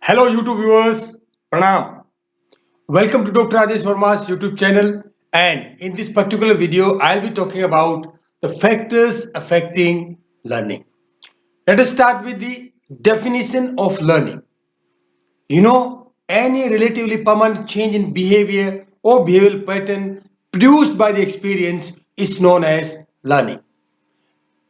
Hello YouTube viewers, Pranam. Welcome to Dr.RAjeshverma's YouTube channel, and in this particular video I'll be talking about the factors affecting learning. Let us start with the definition of learning. Any relatively permanent change in behavior or behavioral pattern produced by the experience is known as learning.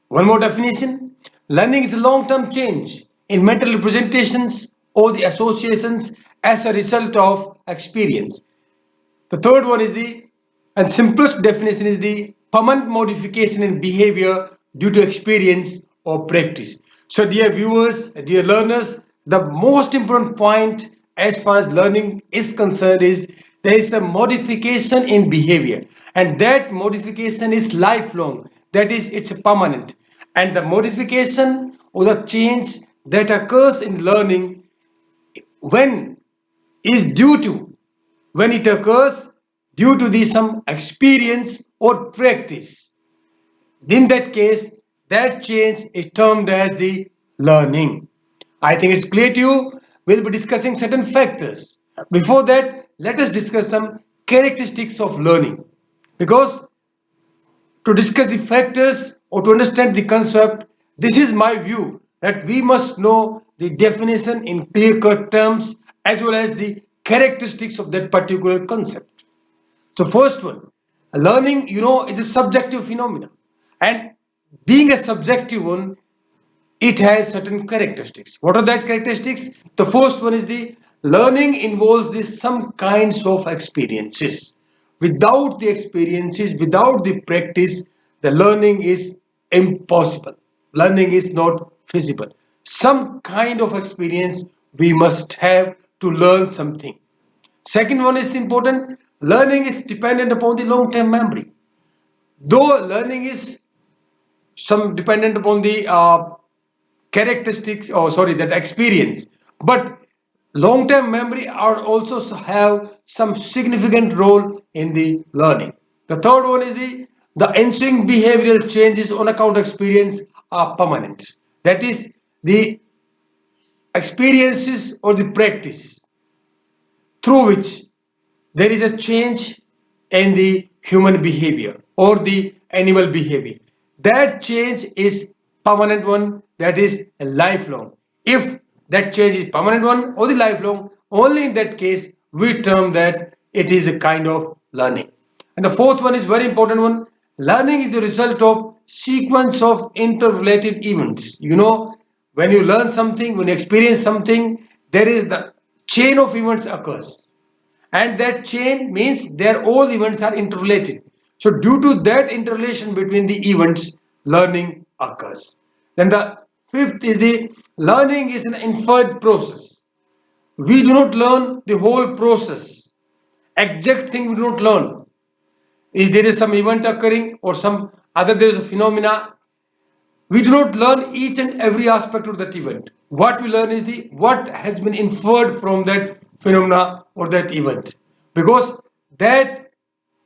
One more definition: learning is a long term change in mental representations or the associations as a result of experience. The third one is the and simplest definition is the permanent modification in behavior due to experience or practice. So, dear viewers, dear learners, the most important point as far as learning is concerned is there is a modification in behavior, and that modification is lifelong, that is, it's permanent. And the modification or the change that occurs in learning when is due to when it occurs due to the some experience or practice. In that case, that change is termed as the learning. I think it's clear to you. We'll be discussing certain factors. Before that, let us discuss some characteristics of learning, because to discuss the factors or to understand the concept, this is my view that we must know the definition in clear cut terms as well as the characteristics of that particular concept. So, first one, learning, is a subjective phenomenon, and being a subjective one, it has certain characteristics. What are that characteristics? The first one is the learning involves this some kinds of experiences. Without the experiences, without the practice, the learning is impossible. Learning is not feasible. Some kind of experience we must have to learn something. Second one is important. Learning is dependent upon the long-term memory. Though learning is some dependent upon the characteristics, or sorry, that experience, but long-term memory are also have some significant role in the learning. The third one is the ensuing behavioral changes on account of experience are permanent. That is, the experiences or the practice through which there is a change in the human behavior or the animal behavior. That change is permanent one, that is lifelong. If that change is permanent one or the lifelong, only in that case we term that it is a kind of learning. And the fourth one is very important one. Learning is the result of sequence of interrelated events. When you learn something, when you experience something, there is the chain of events occurs, and that chain means their all events are interrelated. So due to that interrelation between the events, learning occurs. Then the fifth is the learning is an inferred process. We do not learn the whole process, exact thing we do not learn. If there is some event occurring or some other there is a phenomena, we do not learn each and every aspect of that event. What we learn is the what has been inferred from that phenomena or that event, because that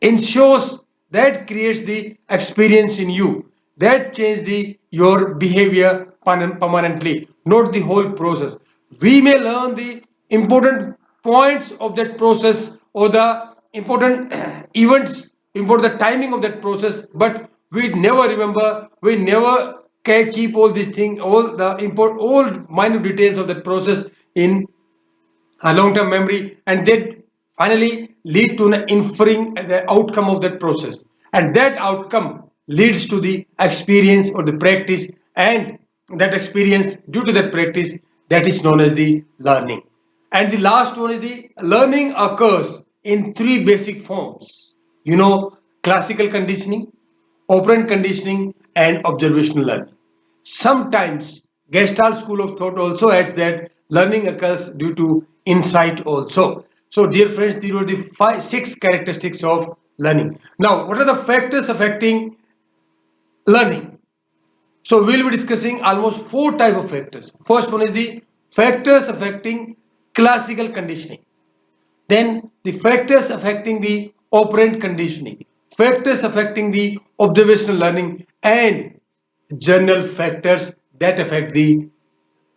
ensures, that creates the experience in you, that change the your behavior permanently, not the whole process. We may learn the important points of that process or the important events, important the timing of that process, but we never remember, we never can keep all these things, all the important, all minute details of that process in a long-term memory, and then finally lead to an inferring the outcome of that process, and that outcome leads to the experience or the practice, and that experience due to that practice, that is known as the learning. And the last one is the learning occurs in three basic forms. Classical conditioning, operant conditioning, and observational learning. Sometimes Gestalt school of thought also adds that learning occurs due to insight also. So, dear friends, these were the six characteristics of learning. Now, what are the factors affecting learning? So, we'll be discussing almost four type of factors. First one is the factors affecting classical conditioning. Then the factors affecting the operant conditioning, factors affecting the observational learning, and general factors that affect the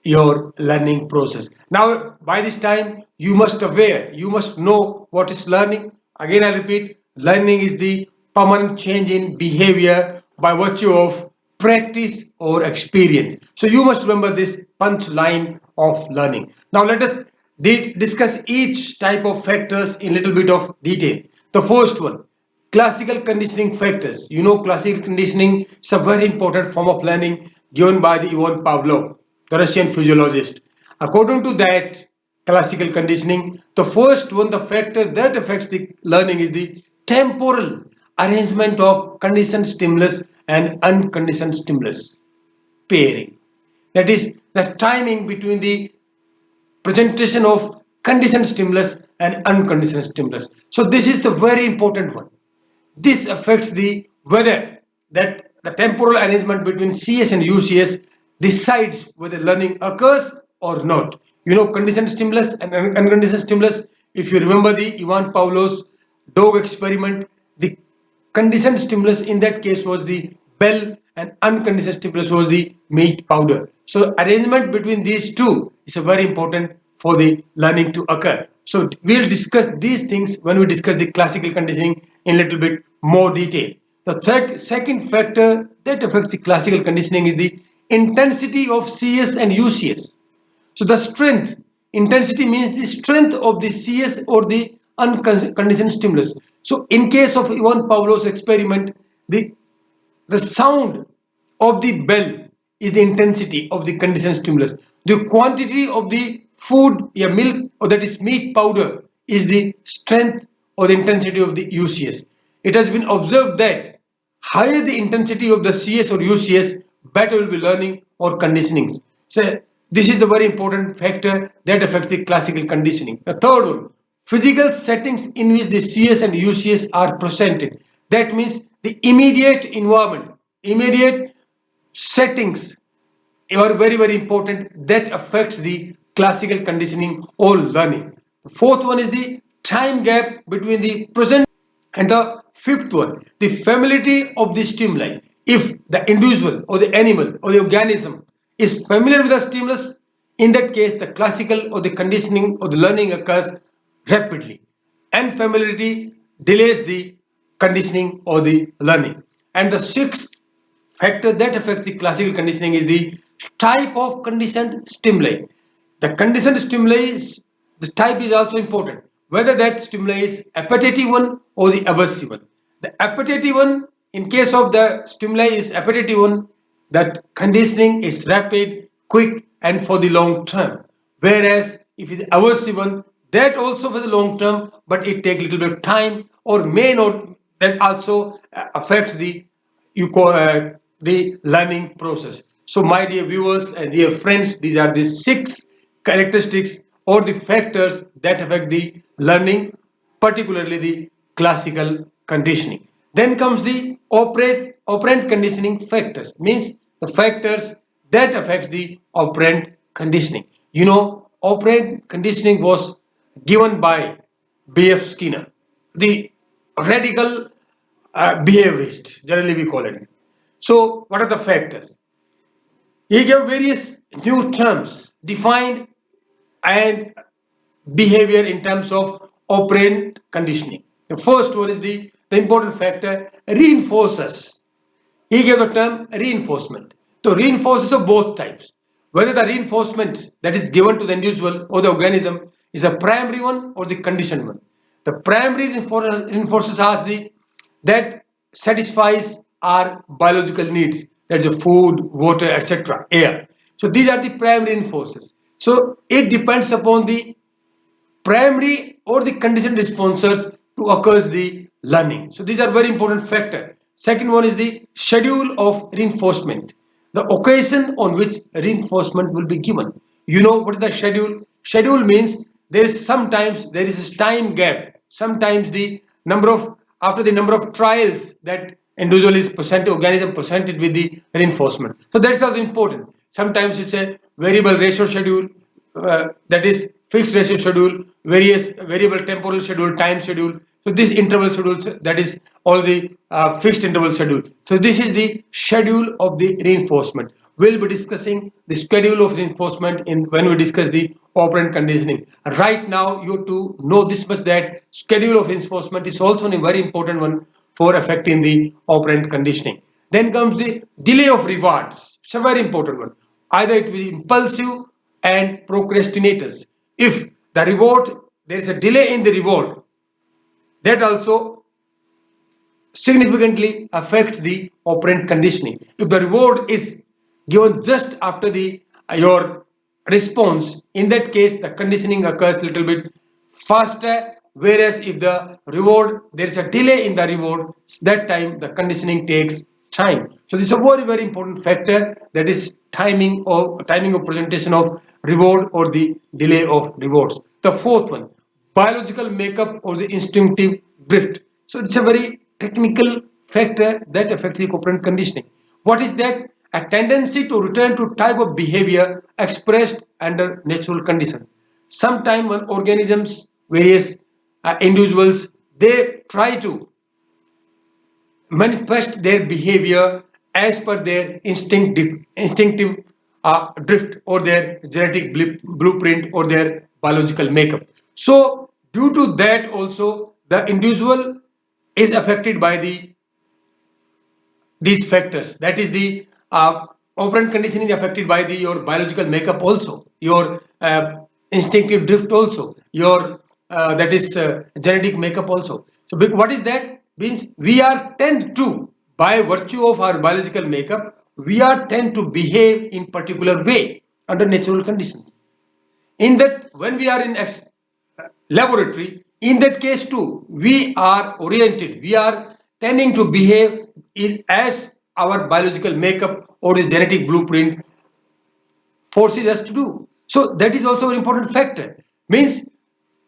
your learning process. Now, by this time, you must aware, you must know what is learning. Again, I repeat, learning is the permanent change in behavior by virtue of practice or experience. So you must remember this punchline of learning. Now let us discuss each type of factors in little bit of detail. The first one, classical conditioning factors. You know, classical conditioning is a very important form of learning given by the Ivan Pavlov, the Russian physiologist. According to that classical conditioning, the first one, the factor that affects the learning is the temporal arrangement of conditioned stimulus and unconditioned stimulus pairing. That is the timing between the presentation of conditioned stimulus and unconditioned stimulus. So this is the very important one. This affects the whether that the temporal arrangement between CS and UCS decides whether learning occurs or not. You know, conditioned stimulus and unconditioned stimulus. If you remember the Ivan Pavlov's dog experiment, the conditioned stimulus in that case was the bell and unconditioned stimulus was the meat powder. So arrangement between these two is very important for the learning to occur. So we'll discuss these things when we discuss the classical conditioning in a little bit more detail. The second factor that affects the classical conditioning is the intensity of CS and UCS. So the strength, intensity means the strength of the CS or the unconditioned stimulus. So in case of Ivan Pavlov's experiment, the sound of the bell is the intensity of the conditioned stimulus. The quantity of the food, milk, or that is meat powder, is the strength or the intensity of the UCS. It has been observed that higher the intensity of the CS or UCS, better will be learning or conditioning. So this is the very important factor that affects the classical conditioning. The third one, physical settings in which the CS and UCS are presented. That means the immediate environment, immediate settings are very important that affects the classical conditioning or learning. The fourth one is the time gap between the present and the fifth one, the familiarity of the stimuli. If the individual or the animal or the organism is familiar with the stimulus, in that case the classical or the conditioning or the learning occurs rapidly, and familiarity delays the conditioning or the learning. And the sixth factor that affects the classical conditioning is the type of conditioned stimuli. The conditioned stimuli, the type is also important. Whether that stimuli is appetitive one or the aversive one. The appetitive one, in case of the stimuli is appetitive one, that conditioning is rapid, quick, and for the long term. Whereas if it is aversive one, that also for the long term, but it takes a little bit of time or may not. That also affects the the learning process. So my dear viewers and dear friends, these are the 6 characteristics or the factors that affect the learning, particularly the classical conditioning. Then comes the operant conditioning factors, means the factors that affect the operant conditioning. You know, operant conditioning was given by B.F. Skinner, the radical behaviorist, generally we call it. So, what are the factors? He gave various new terms, defined and behavior in terms of operant conditioning. The first one is the important factor, reinforcers. He gave the term reinforcement. So reinforcers of both types. Whether the reinforcement that is given to the individual or the organism is a primary one or the conditioned one. The primary reinforcers are the that satisfies our biological needs. That's the food, water, etc., air. So these are the primary reinforcers. So it depends upon the primary or the conditioned responses to occurs the learning. So these are very important factor. Second one is the schedule of reinforcement, the occasion on which reinforcement will be given. You know what is the schedule? Schedule means there is a time gap. Sometimes the number of after the number of trials that individual is presented, organism presented with the reinforcement. So that's also important. Sometimes it's a variable ratio schedule, that is fixed ratio schedule, various variable temporal schedule, time schedule. So this interval schedules, that is all the fixed interval schedule. So this is the schedule of the reinforcement. we'll be discussing the schedule of reinforcement in when we discuss the operant conditioning. Right now, you to know this much that schedule of reinforcement is also a very important one for affecting the operant conditioning. Then comes the delay of rewards. It's a very important one. Either it will be impulsive and procrastinators. If the reward, there is a delay in the reward, that also significantly affects the operant conditioning. If the reward is given just after the your response, in that case the conditioning occurs a little bit faster. Whereas if the reward, there is a delay in the reward, that time the conditioning takes time. So this is a very important factor, that is timing of presentation of reward or the delay of rewards. The fourth one, biological makeup or the instinctive drift. So it's a very technical factor that affects the operant conditioning. What is that? A tendency to return to type of behavior expressed under natural conditions. Sometimes when organisms, various individuals, they try to manifest their behavior as per their instinctive drift or their genetic blueprint or their biological makeup. So due to that also the individual is affected by these factors. That is the operant conditioning affected by your biological makeup also, your instinctive drift also, your that is genetic makeup also. So what is that? Means we are tend to, by virtue of our biological makeup, we are tend to behave in particular way under natural conditions. In that, when we are in laboratory, in that case too, we are oriented, we are tending to behave in as our biological makeup or the genetic blueprint forces us to do. So that is also an important factor. Means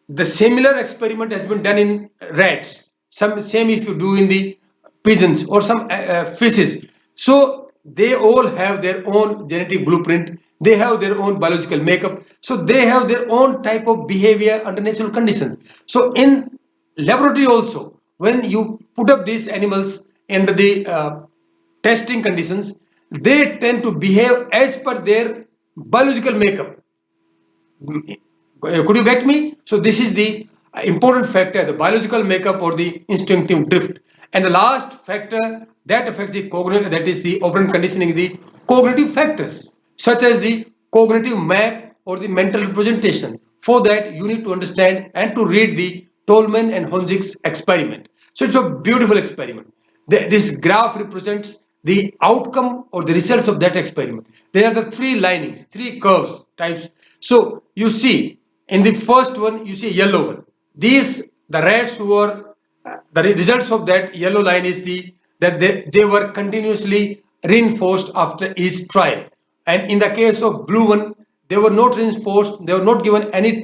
the similar experiment has been done in rats. Some same if you do in the pigeons or some fishes. So they all have their own genetic blueprint. They have their own biological makeup. So they have their own type of behavior under natural conditions. So in laboratory also, when you put up these animals under the testing conditions, they tend to behave as per their biological makeup. Could you get me? So this is the important factor, the biological makeup or the instinctive drift. And the last factor that affects the cognitive, that is the operant conditioning, the cognitive factors, such as the cognitive map or the mental representation. For that, you need to understand and to read the Tolman and Honzik's experiment. So it's a beautiful experiment. This graph represents the outcome or the results of that experiment. There are the three linings, three curves types. So you see in the first one, you see yellow one. These the rats who were the results of that yellow line is they were continuously reinforced after each trial. And in the case of blue one, they were not reinforced, they were not given any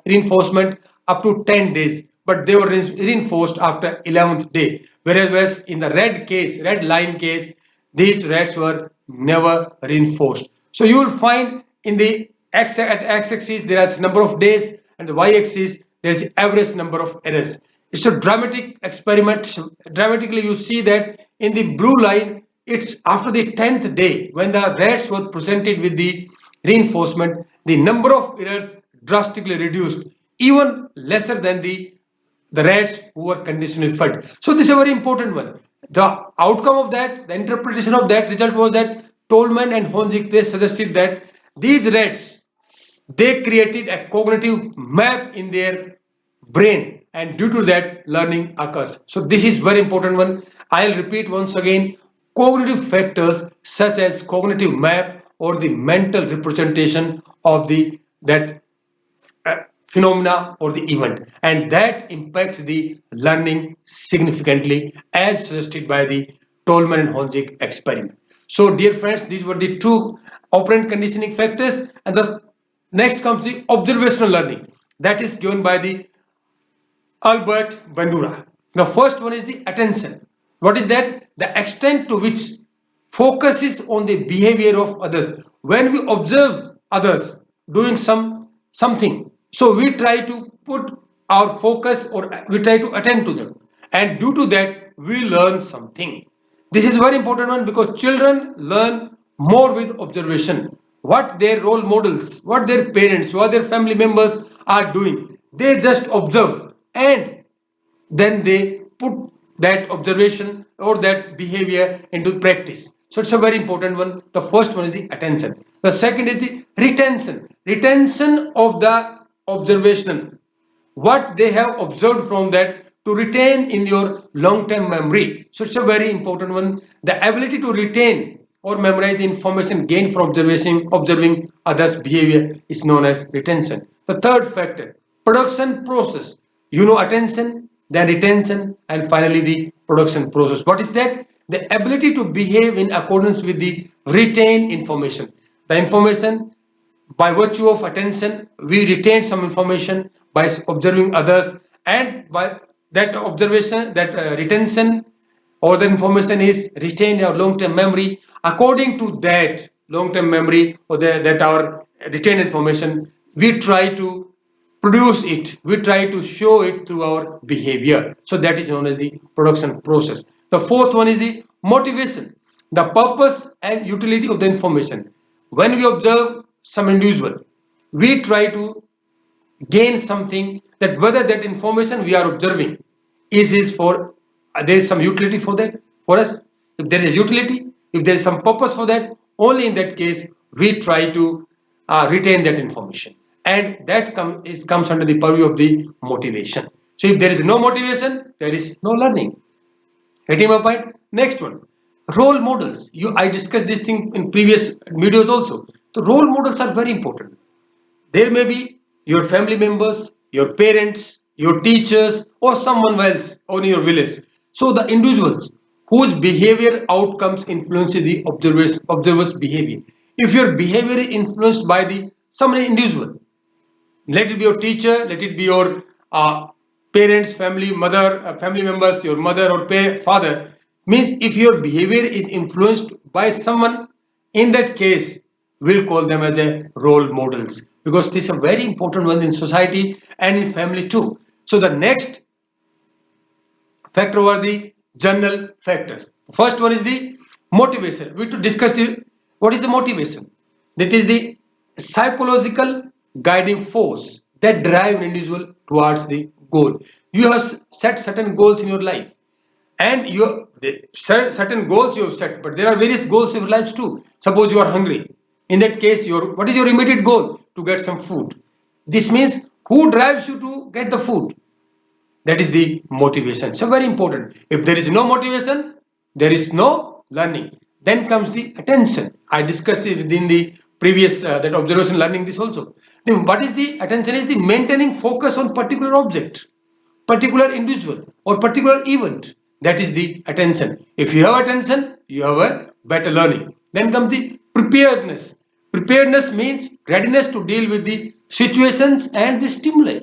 reinforcement up to 10 days, but they were reinforced after 11th day. Whereas in the red line case, these rats were never reinforced. So you will find in the at x-axis there is number of days, and the y-axis there is average number of errors. It's a dramatic experiment. Dramatically, you see that in the blue line, it's after the 10th day when the rats were presented with the reinforcement, the number of errors drastically reduced, even lesser than the rats who were conditionally fed. So this is a very important one. The outcome of that, the interpretation of that result was that Tolman and Honzik, they suggested that these rats, they created a cognitive map in their brain, and due to that learning occurs. So this is very important one. I'll repeat once again, cognitive factors such as cognitive map or the mental representation of the that phenomena or the event, and that impacts the learning significantly as suggested by the Tolman and Honzik experiment. So dear friends, these were the two operant conditioning factors, and the next comes the observational learning, that is given by the Albert Bandura. The first one is the attention. What is that? The extent to which focus is on the behavior of others. When we observe others doing something, so we try to put our focus or we try to attend to them, and due to that we learn something. This is very important one because children learn more with observation. What their role models, what their parents, what their family members are doing. They just observe and then they put that observation or that behavior into practice. So it's a very important one. The first one is the attention. The second is the retention. Retention of the observation, what they have observed from that to retain in your long-term memory. So it's a very important one. The ability to retain or memorize the information gained from observing others' behavior is known as retention. The third factor, production process. You know attention, then retention, and finally the production process. What is that? The ability to behave in accordance with the retained information. The information, by virtue of attention, we retain some information by observing others, and by that observation, that retention or the information is retained in our long-term memory. According to that long-term memory or that our retained information, we try to produce it, we try to show it through our behavior. So that is known as the production process. The fourth one is the motivation, the purpose and utility of the information. When we observe some individual, we try to gain something, that whether that information we are observing is for there is some utility for that for us. If there is a utility, if there is some purpose for that, only in that case we try to retain that information, and that comes under the purview of the motivation. So if there is no motivation, there is no learning. Getting my point? Next one, role models. I discussed this thing in previous videos also. The role models are very important. There may be your family members, your parents, your teachers, or someone else on your village. So the individuals whose behavior outcomes influence the observer's behavior. If your behavior is influenced by the some individual, let it be your teacher, let it be your parents, family members, your mother or father, means if your behavior is influenced by someone, in that case we'll call them as a role models, because this is a very important one in society and in family too. So the next factor were the general factors. First one is the motivation. We to discuss the what is the motivation. That is the psychological guiding force that drive an individual towards the goal. You have set certain goals in your life, and certain goals you have set, but there are various goals in your life too. Suppose you are hungry. In that case, what is your immediate goal? To get some food. This means who drives you to get the food? That is the motivation. So very important. If there is no motivation, there is no learning. Then comes the attention. I discussed it within the previous that observation learning this also. Then what is the attention? Is the maintaining focus on particular object, particular individual, or particular event. That is the attention. If you have attention, you have a better learning. Then comes the preparedness. Preparedness means readiness to deal with the situations and the stimuli.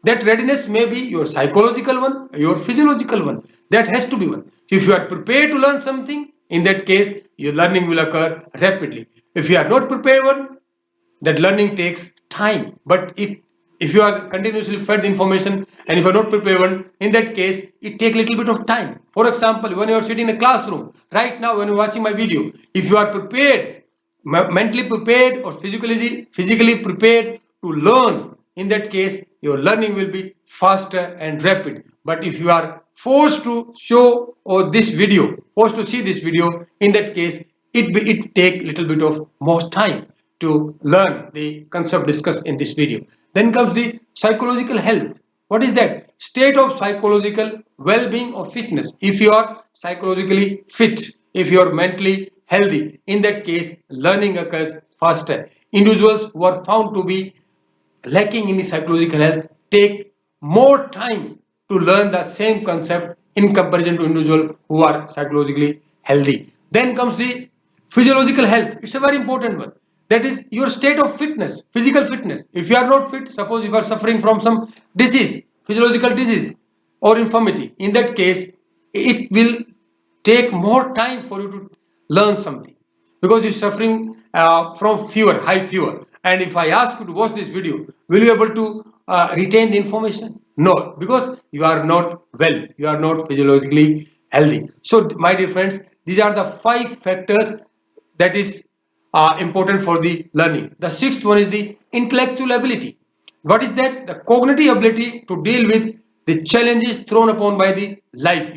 That readiness may be your psychological one, your physiological one. That has to be one. So if you are prepared to learn something, in that case, your learning will occur rapidly. If you are not prepared one, that learning takes time. But if you are continuously fed information and if you are not prepared one, in that case, it takes a little bit of time. For example, when you are sitting in a classroom, right now when you are watching my video, if you are prepared, mentally prepared or physically prepared to learn, in that case your learning will be faster and rapid. But if you are forced to show or this video, forced to see this video, in that case it take little bit of more time to learn the concept discussed in this video. Then comes the psychological health. What is that? State of psychological well-being or fitness. If you are psychologically fit, if you are mentally healthy, in that case learning occurs faster. Individuals who are found to be lacking in psychological health take more time to learn the same concept in comparison to individuals who are psychologically healthy. Then comes the physiological health. It's a very important one. That is your state of fitness, physical fitness. If you are not fit, suppose you are suffering from some disease, physiological disease or infirmity, in that case it will take more time for you to learn something, because you're suffering from fever, high fever. And if I ask you to watch this video, will you be able to retain the information? No, because you are not well, you are not physiologically healthy. So my dear friends, these are the 5 factors that is important for the learning. The sixth one is the intellectual ability. What is that? The cognitive ability to deal with the challenges thrown upon by the life.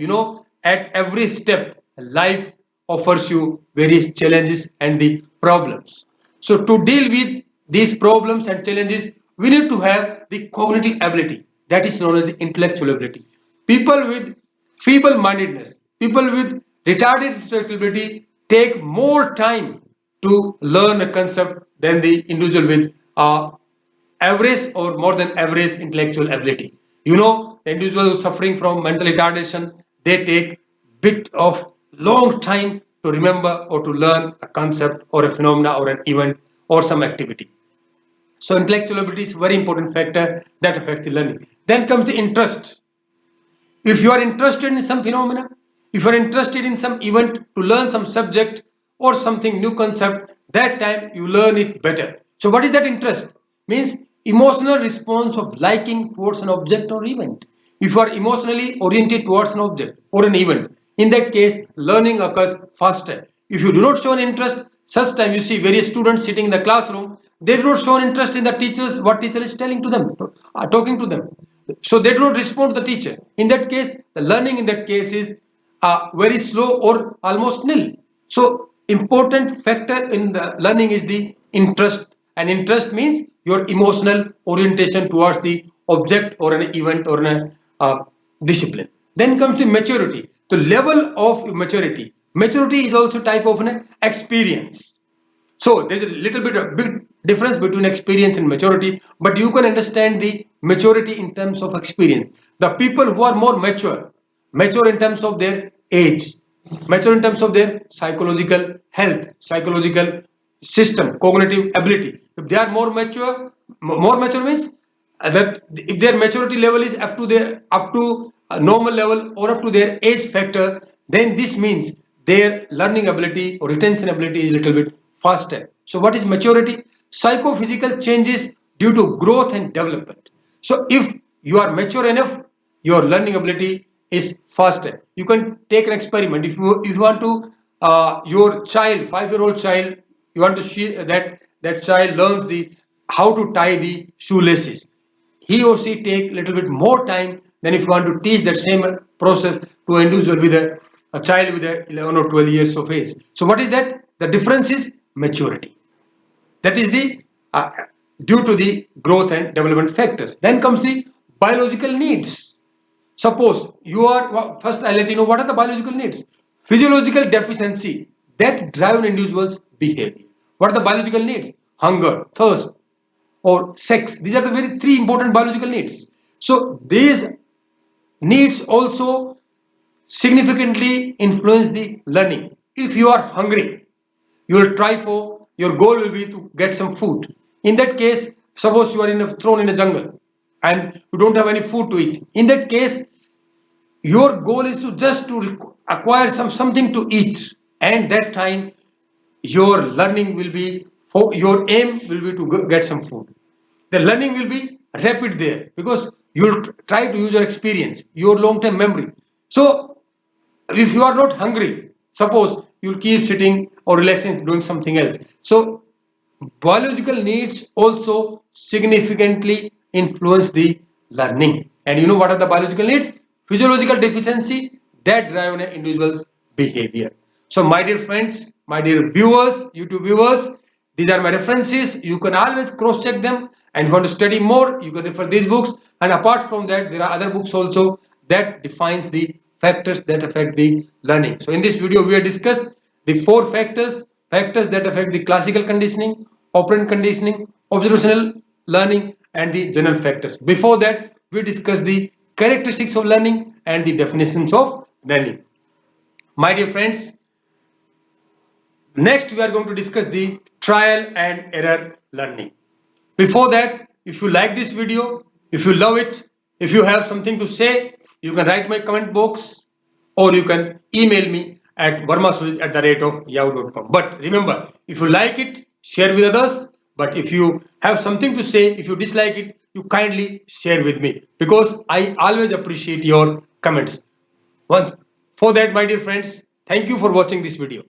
At every step, life offers you various challenges and the problems. So to deal with these problems and challenges, we need to have the cognitive ability, that is known as the intellectual ability. People with feeble-mindedness, people with retarded intellectual ability take more time to learn a concept than the individual with average or more than average intellectual ability. The individual suffering from mental retardation, they take bit of long time to remember or to learn a concept or a phenomena or an event or some activity. So intellectual ability is a very important factor that affects the learning. Then comes the interest. If you are interested in some phenomena, if you are interested in some event to learn some subject or something new concept, that time you learn it better. So what is that interest? Means emotional response of liking towards an object or event. If you are emotionally oriented towards an object or an event, in that case learning occurs faster. If you do not show an interest, such time you see various students sitting in the classroom, they do not show an interest in the teachers, what teacher is telling to them, talking to them. So they do not respond to the teacher. In that case, the learning in that case is very slow or almost nil. So important factor in the learning is the interest, and interest means your emotional orientation towards the object or an event or an discipline. Then comes the maturity, the level of maturity. Maturity is also type of an experience. So there's a little bit of big difference between experience and maturity, but you can understand the maturity in terms of experience. The people who are more mature, mature in terms of their age, mature in terms of their psychological health, psychological system, cognitive ability. If they are more mature means that if their maturity level is up to a normal level or up to their age factor, then this means their learning ability or retention ability is a little bit faster. So what is maturity? Psychophysical changes due to growth and development. So if you are mature enough, your learning ability is faster. You can take an experiment. If you want to your child, 5-year-old child, you want to see that child learns the how to tie the shoelaces. He or she take a little bit more time than if you want to teach that same process to an individual with a child with 11 or 12 years of age. So what is that? The difference is maturity. That is the due to the growth and development factors. Then comes the biological needs. Suppose you are, first I'll let you know what are the biological needs. Physiological deficiency that drive an individual's behavior. What are the biological needs? Hunger, thirst, or sex. These are the very three important biological needs. So these needs also significantly influence the learning. If you are hungry, you will try for, your goal will be to get some food. In that case, suppose you are thrown in a jungle and you don't have any food to eat. In that case, your goal is to just to acquire something to eat, and that time your learning will be for your aim will be to get some food. The learning will be rapid there because you'll try to use your experience, your long-term memory. So if you are not hungry, suppose you'll keep sitting or relaxing doing something else. So biological needs also significantly influence the learning. And you know what are the biological needs? Physiological deficiency that drive an individual's behavior. So my dear friends, my dear viewers, YouTube viewers, these are my references. You can always cross check them, and if you want to study more, you can refer these books. And apart from that, there are other books also that defines the factors that affect the learning. So in this video, we have discussed the four factors that affect the classical conditioning, operant conditioning, observational learning, and the general factors. Before that, we discussed the characteristics of learning and the definitions of learning. My dear friends, next we are going to discuss the trial and error learning. Before that, if you like this video, if you love it, if you have something to say, you can write my comment box or you can email me at varmasujit@yahoo.com. But remember, if you like it, share with others. But if you have something to say, if you dislike it, you kindly share with me because I always appreciate your comments. Once for that, my dear friends, thank you for watching this video.